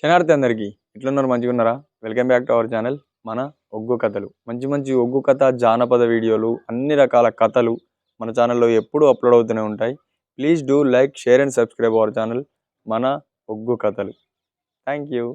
శనార్థి అందరికీ ఎట్లున్నారు? మంచిగా ఉన్నారా? Welcome back to our channel మన ఒగ్గు కథలు. మంచి మంచి ఒగ్గు కథ, జానపద వీడియోలు, అన్ని రకాల కథలు మన ఛానల్లో ఎప్పుడూ అప్లోడ్ అవుతూనే ఉంటాయి. Please do like, share and subscribe our channel మన ఒగ్గు కథలు. Thank you.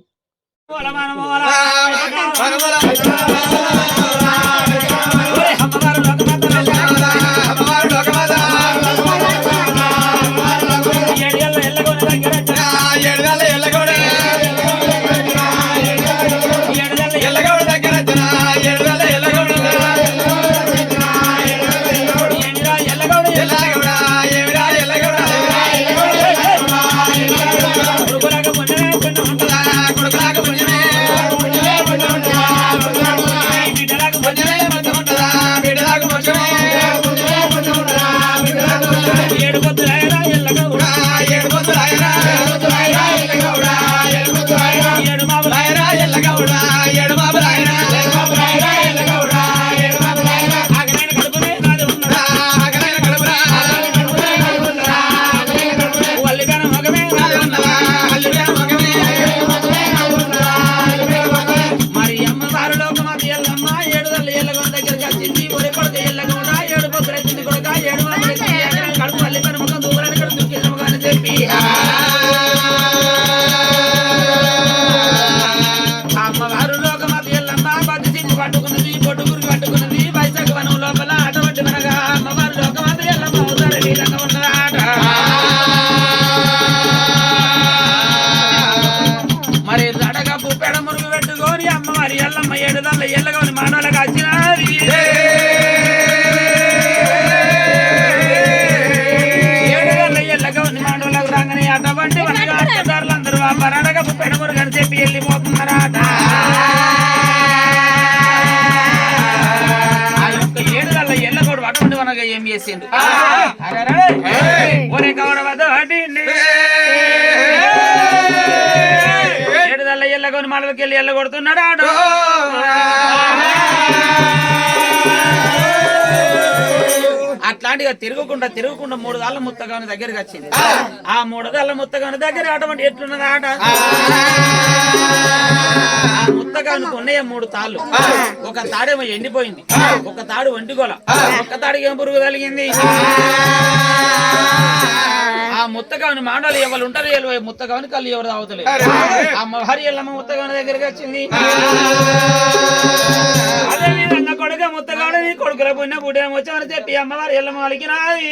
చెప్పి వెళ్ళిపోతున్నారాట. ఏడుదల్ల ఎల్లగోడు అటువంటి మనగా ఏం చేసిండు? ఒరే కవడ వద్ద ఏడుదల్ల ఎల్లగోని మనకి వెళ్ళి ఎల్లగొడుతున్నాడు ఆడు. అట్లాంటిగా తిరుగుకుండా 3 దాళ్ళ ముత్తగాని దగ్గరికి వచ్చింది. ఆ 3 దాళ్ళ ముత్తగాని దగ్గర అటువంటి ఎట్లున్నది ఆట. ఆ ముత్తగానికి ఉన్నాయే 3 తాళ్ళు. ఒక తాడేమో ఎండిపోయింది, ఒక తాడు వంటిగోల, ఒక తాడికి ఏం పురుగు కలిగింది. ఆ ముత్తగాని మాండాలు ఎవరు ఉంటారు, ముత్తగాని కళ్ళు ఎవరు తాగుతలేదు. ఆ హరి ఎల్లమ్మ ముత్తగాని దగ్గరికి వచ్చింది. అదే విధంగా కొడుక ముత్తగాడు నీ కొడుకుల పుణ్య పుట్టిన వచ్చామని చెప్పి అమ్మవారి ఎల్లమ్మ వాళ్ళకి నాది.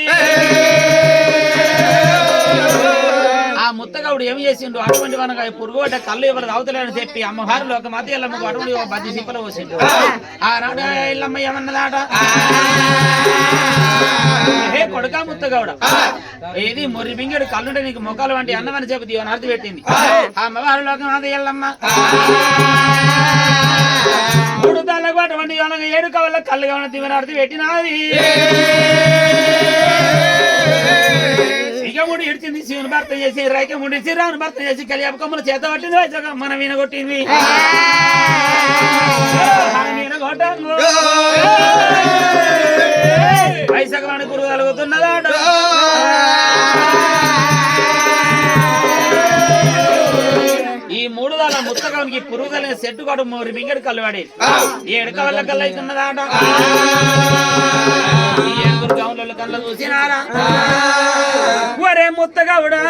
ఆ ముత్తగాడు ఏమి చేసిండు? అటువంటి మనగా పురుగు పడ్డ కళ్ళు ఎవరు తాగుతలేని చెప్పి అమ్మవారిలో ఒక మత ఎల్లమ్మకు అటువంటి బద్ది సిప్పలు పోసిండు. ఆనాడు ఎల్లమ్మ ఏమన్నదాట, హే కొడుక ముత్తగాడ, ఏది మొర్రి బింగడు కళ్ళుంటే నీకు మొక్కలు వంటి అన్నమని చెప్పి దీవని అర్థం పెట్టింది. అమ్మవారిలో ఒక మత ఎల్లమ్మ 3 దాళ్ళకు అటువంటి 7 కవల కళ్ళు కావాలి దీవని అర్థం పెట్టినది. ఇకముడి ఇడిచింది, శివుని భర్త చేసి రైకముడి శ్రీరాముని భర్త చేసి కలియాప కొమ్మలు చేత పట్టింది, వైశాఖ మన వీణ కొట్టింది. వైశాఖ మన గురువు కలుగుతున్నదాడు. ఈ 3 దాళ్ళ ముత్తగానికి పురుగు కలిగిన సెట్టు కాడు మూడు బింగడి కళ్ళు వాడి 7 కవల కళ్ళు అవుతున్నదాట. ఈ 7 గౌన్ల కళ్ళు చూసినారా? ఒరే ముత్తగౌడా,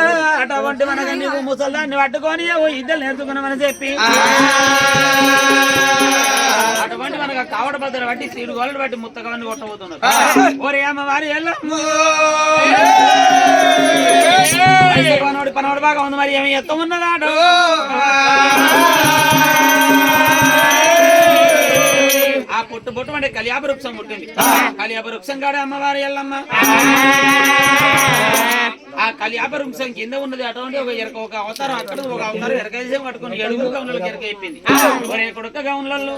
అటువంటి మనగా నువ్వు ముసల్దాన్ని పట్టుకొని ఇద్దరు నేర్చుకున్నామని చెప్పి అటువంటి మనగా కావడ బద్దలు బట్టి 3 గోళ్ళను బట్టి ముత్తగౌని కొట్టబోతున్నారు. ఒరే అమ్మవారి పనవాడు బాగా ఉంది, మరి ఏమి ఎత్త ఉన్నదాడు. ఆ పొట్టు అంటే కలియాప వృక్షం పుట్టింది. కలియాప వృక్షం కాడే అమ్మవారి ఎల్లమ్మ. ఆ కలియాప వృక్షం కింద ఉన్నది అటువంటి ఒక అవతారం, అక్కడ ఒక అవతారం ఎరకేసి పట్టుకుని 7 గౌన్లకు ఎరక అయిపోయింది. ఒరే కొడుక గౌన్లలో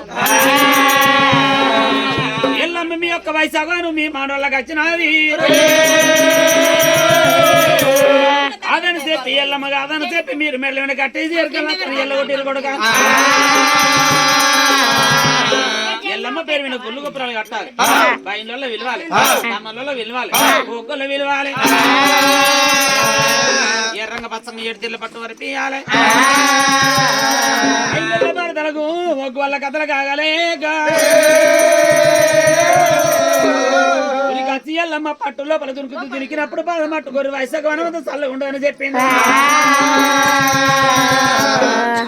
ఎల్లమ్మ మీ యొక్క వైశాఖను మీ మానవులకు వచ్చినది. అదని చెప్పి ఎల్లమ్మగా అదని చెప్పి మీరు మెడల కట్టేసి ఎల్లగొట్టిరు కొడుక. ఎల్లమ్మ పేరు మీద గుళ్ళు గొప్పరాలు కట్టాలి, బయళ్ళలో విలువాలి, అమ్మలలో విలువాలి, ఒక్కలో విలువాలి, ఎర్రంగ పచ్చంగా 7 తెల్ల పట్టు వరకు ఇయ్యాలి. వల్ల కథలు కాగలేక ఎల్లమ్మ పట్టు లోపల దురుకుతూ తిరిగినప్పుడు బాధ మట్టుకోరు వయసుకు వనవంత చల్లగా ఉండని చెప్పింది.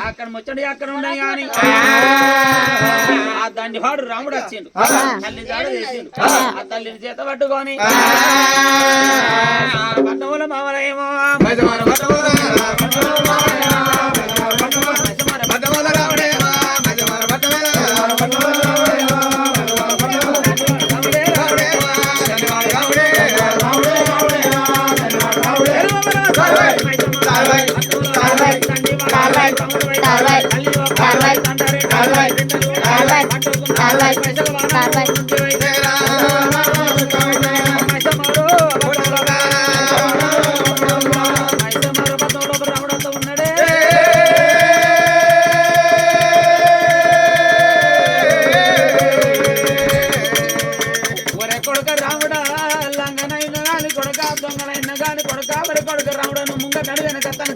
అక్కడ ముచ్చడి అక్కడ ఉన్నాయి కానీ ఆ దండి వాడు రాముడు వచ్చిండు, తల్లి జాడ చేసిండు. ఆ తల్లిని చేత పట్టుకొని పట్టముల మామలేమో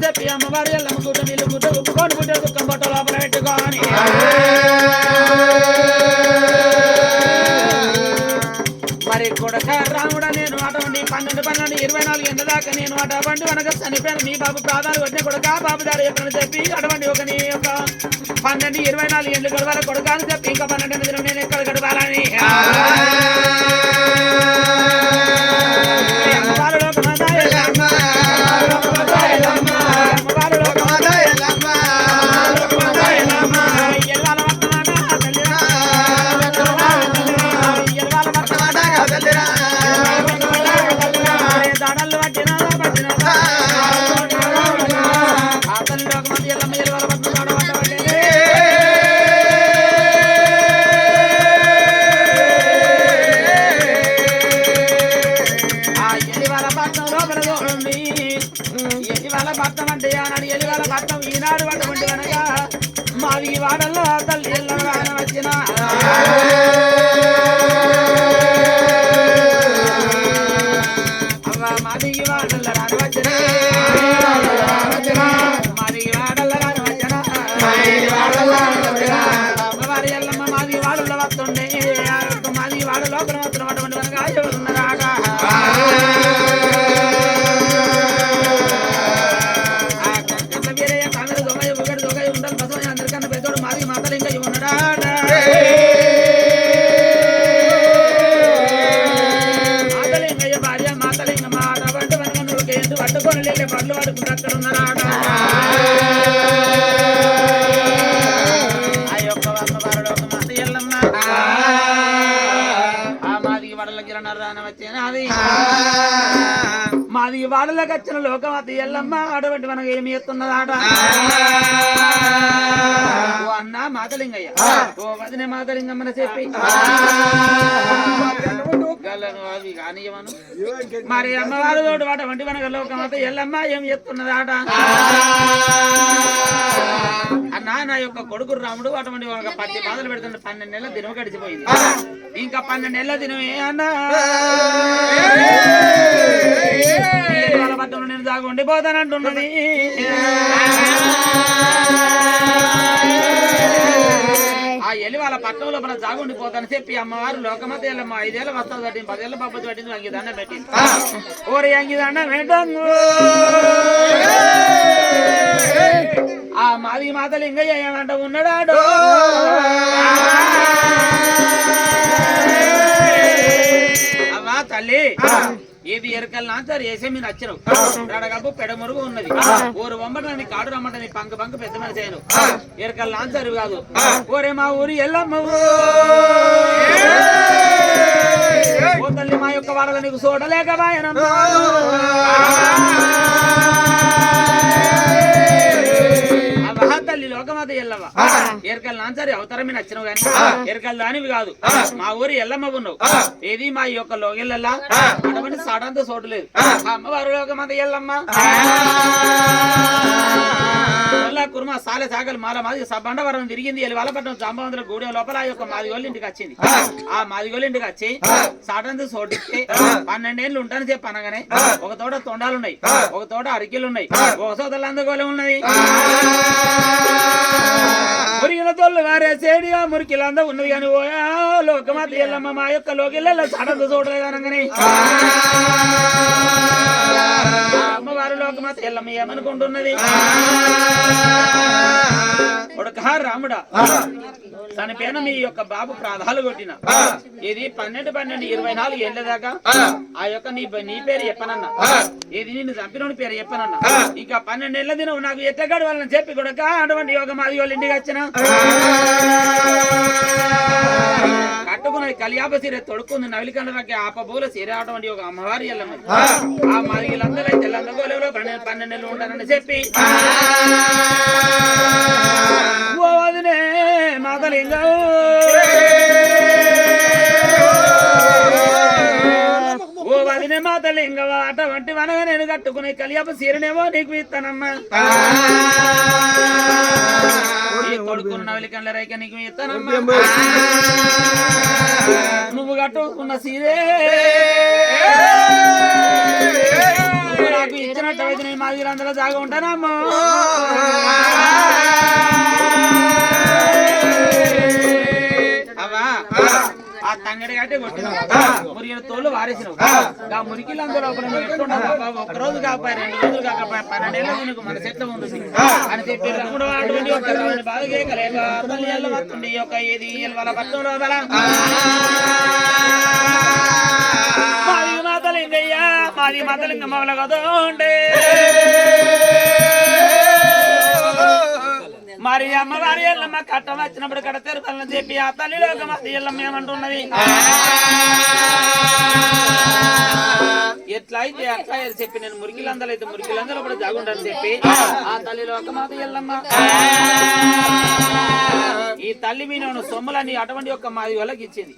చెప్పి అమ్మవారి ఎల్లమ్మ గుడ్డ నీళ్ళు గుడ్డ ఉప్పుకొని గుడ్డ దుఃఖం బట్ట లోపల పెట్టుకోని మరి కొడక రాముడ నేను అటువంటి 12 24 ఎండ దాకా నేను అటువంటి వనక చనిపోయాను. మీ బాబు ప్రాధాలు వచ్చిన కొడక బాబు దారి ఎప్పుడని చెప్పి అటువంటి ఒక నీ యొక్క 12 24 ఎండు గడవాల కొడక అని చెప్పి ఇంకా 12 దినం నేను ఎక్కడ గడవాలని ఈనాడు అటువంటి కనుక మాది వాడల్లో తల్లి ఎల్లవాన వచ్చిన మాది వాడల్ల రాని వచ్చిన మాది వాడల్ల రాని వచ్చిన అమ్మవారి ఎల్లమ్మ మాది వాడల్లో వస్తుండే మాది వాడలో మాత్రం అటువంటి కనుక ఎవరున్నారాగా పళ్ళు పడుకుంటే అక్కడ ఉన్నారాట ఆ యొక్క అమ్మవారుడు ఒక మాట ఎల్లమ్మ ఆ మాది వడలకి రాన వచ్చినది మాది వాడలకు వచ్చిన లోకమత ఎల్లమ్మ అటువంటి మనకు ఏమి ఎత్తున్నదాట ఓ అన్న మాతలింగయ్య ఓ వదిన మాతలింగమ్మని చెప్పి గల్లను అవి కానియమను మరి అమ్మవారు తోటి అటువంటి మనకు లోకమత ఎల్లమ్మ ఏమి ఎత్తున్నదాట అన్న నా యొక్క కొడుకు రాముడు అటువంటి 10 బాధలు పెడుతుంటే 12 నెలల దినం గడిచిపోయింది. ఇంకా 12 నెలల దినమే అన్నా వాళ్ళ పట్టణంలో నేను దాకా ఉండిపోతానంటున్నది. ఆ ఎలి వాళ్ళ పట్టణంలో మన జాగుండిపోతాను చెప్పి అమ్మవారు లోకమత ఎల్లమ్మ 5 ఏళ్ళ వస్తాలు పట్టింది 10 ఏళ్ళ పబ్బతి పట్టింది అంగిదండ పెట్టింది. ఓరి అంగిదండ పెట్టంగు ఆ మాది మాతలు ఇంకా ఏమంట ఉన్నాడాడు అమ్మా తల్లి ఏది ఎరకల్ నాచారు వేసే మీరు నచ్చరు రడగబ్బు పెడమురుగు ఉన్నది ఊరు వంబటని కాడు రమ్మటని పంక పంక పెద్ద మనిషి అయిన ఎరకల్ నాచారు కాదు ఓరే మా ఊరి ఎల్లమ్మ ఓ తల్లి మా యొక్క వాడల నీకు చూడలేకబాయనమ్మా తల్లి లోకమాత ఎల్లమ్మ ఎరకల్ నాంచారి అవతారమే నచ్చినవు గాని ఎరకల్ దానివి కాదు మా ఊరి ఎల్లమ్మ ఉన్నావు ఏది మా యొక్క లోకెళ్ళల్లా అటువంటి సాడంతో చోటులేదు అమ్మవారు లోకమాత ఎల్లమ్మ కుర్మ సాలె సాగలు మాల మాది సబండవరం తిరిగింది ఎలివాలపట్నం జాంబవంతుల గూడెం లోపల ఆ యొక్క మాదిగోళ్ళ ఇంటికి వచ్చింది ఆ మాదిగోళ్ళ ఇంటికి వచ్చి సాడంతో చోటిస్తే 12 ఏళ్ళు ఉంటానని చెప్పి అనగానే ఒక తోట తొండాలున్నాయి ఒక తోట అరికెలు ఉన్నాయి ఒక సోదరులు అందగోళం ఉన్నది మురిగిన తోళ్ళు వారే సేడిగా మురికిలందా ఉన్నది కానీ ఓయా లోకమాత ఎల్లమ్మ మా యొక్క లోకిళ్ళ సడదు చూడలేదు అనగానే అమ్మవారు లోకమాత ఎల్లమ్మ ఏమనుకుంటున్నది కొడుకా రాముడా చనిపోయిన మీ యొక్క బాబు ప్రాధాలు కొట్టిన ఇది 12 ఏళ్ళ దాకా ఆ యొక్క నీ పేరు చెప్పనన్నా ఇది నిన్ను చంపినోని పేరు చెప్పనన్నా ఇక 12 ఏళ్ళ దినం నాకు ఎట్టగాడు వాళ్ళని చెప్పి కొడుక అటువంటి యోగ మాది వాళ్ళ ఇంటికి వచ్చిన కట్టుకున్నది కలియాప సీర తొడుక్కుంది నవిలికండకి ఆపబోల సీర అటువంటి ఒక అమ్మవారి ఎల్లమ్మ ఆ మాదిలందరూ తెల్లందగోలేలో 12 నెలలు ఉంటానని చెప్పి ఓ వదినే మాతలింగం ఓ వదినే మాతలింగం అటువంటి వనగా నేను కట్టుకునే కలియాప సీరనేమో నీకు ఇస్తానమ్మా కొడుకున్న నవలికండ్ల రైక నీకు ఇస్తానమ్మా నువ్వు కట్టుకున్న సీరే నాకు ఇచ్చినట్టయితే నేను మా వీరందరూ జాగా ఉంటానమ్మా ఆ తంగడి గట్టే కొట్టిన మురిగిన తోళ్ళు వారేసినావు ఆ మురికిలందరూ ఒక రోజు కాకపోయి 2 రోజులు కాకపోయి 12 ఏళ్ళ నీకు మన చెట్ల ఉంది అని చెప్పి కూడా అటువంటి ఒక బాధ కేకలేక తల్లి ఎల్ల వస్తుంది ఒక ఏది వాళ్ళ పట్టణంలో మాది మాతలింగయ్యా మాది మాతలింగ మవల కదా ఉండే మరి అమ్మవారి ఎల్లమ్మ కట్టం వచ్చినప్పుడు కట్ట తెరపాలని చెప్పి ఆ తల్లిలోకి మాది ఎల్లమ్మ ఏమంటున్నది ఎట్లా అయితే అట్లా చెప్పి నేను మురికిలందరూ అయితే మురికిలందరూ కూడా జాగుంటానని చెప్పి ఆ తల్లిలోకి మాది ఎల్లమ్మ ఈ తల్లి మీద సొమ్ములని అటువంటి యొక్క మాది వాళ్ళకి ఇచ్చింది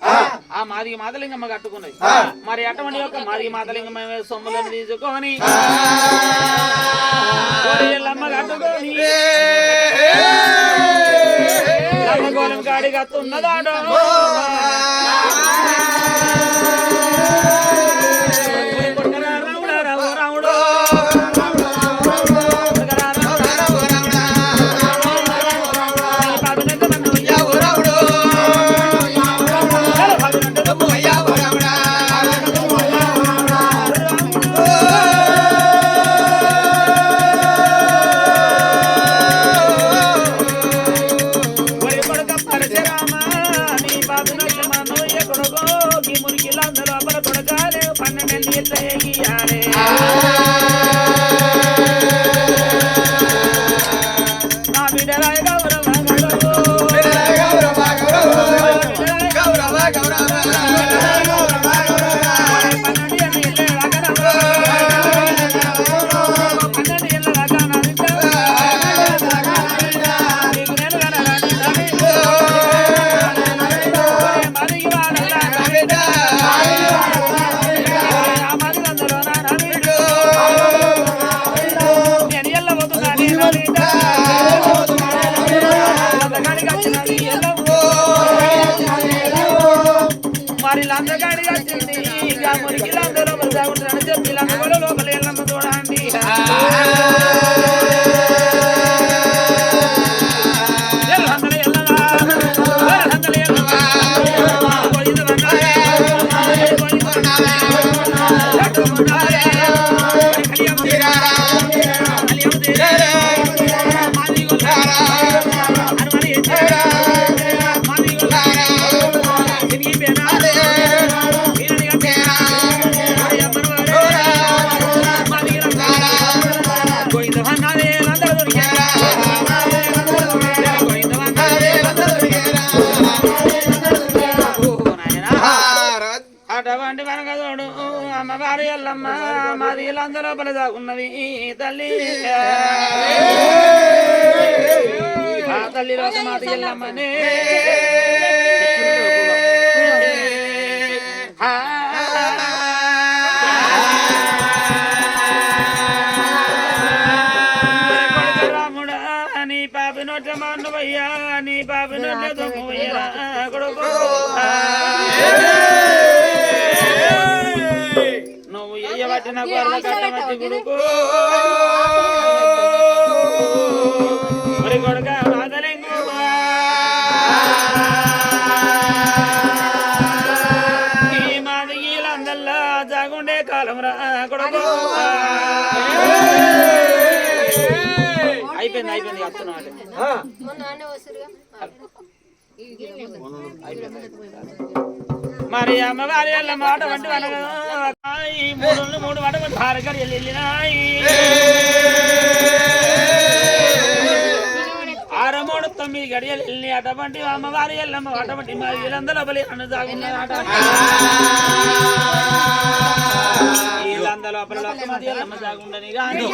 ఆ మాది మాతలింగమ్మ కట్టుకున్నది మరి అటువంటి యొక్క మాది మాతలింగమ్మ సొమ్ములను తీసుకొని ఎల్లమ్మ కట్టుకొని గోళం గాడి కత్తున్నదాడు అటువంటి వనగదోడు అమ్మవారి ఎల్లమ్మ మాది ఇల్లందరూ బలదాకున్నది తల్లి ఆ తల్లి లోక మాది ఎల్లమ్మనే రాముడా నీ పాపి నోట్ల మన్నువయ్యా నీ పాపి నోట్ల దొంగవయ్యా కొడుకు నువ్వు ఎయ్యబట్టిన గొర్రెల కట్టమచ్చి కొడుకు కొడుక మాతలింగు అయిపోయింది అయిపోయింది వస్తున్నాడు మరి అమ్మవారి వాళ్ళ మాట వంటి వనగా మూడు మాట భారకర్ వెళ్ళినాయి 6-3-9 గడియలు వెళ్ళి అటువంటి అమ్మవారి వెళ్ళమ్మ అటువంటి మరి వీళ్ళందరూ బలి అనుసాగున్నారట వీళ్ళందరూ లోపల వెళ్ళమ్మ సాగుండని కానీ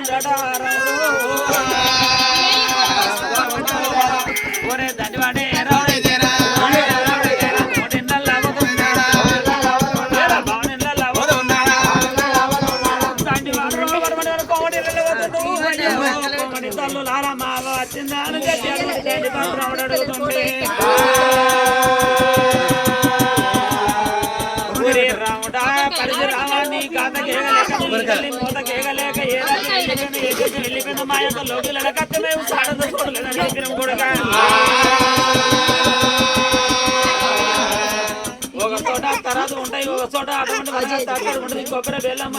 రావడం ఒరే దండివాడే వచ్చిందాను రాముడా పరిధి రావాన్ని కాత మూత కేగలేక వెళ్ళిపోయిన మా యొక్క లోకిల కత్త మేము సాడతో చూడలేదు కూడా ఒక చోట తర్వాత ఉంటాయి ఒక చోట అటువంటి కొబ్బరి బెల్లం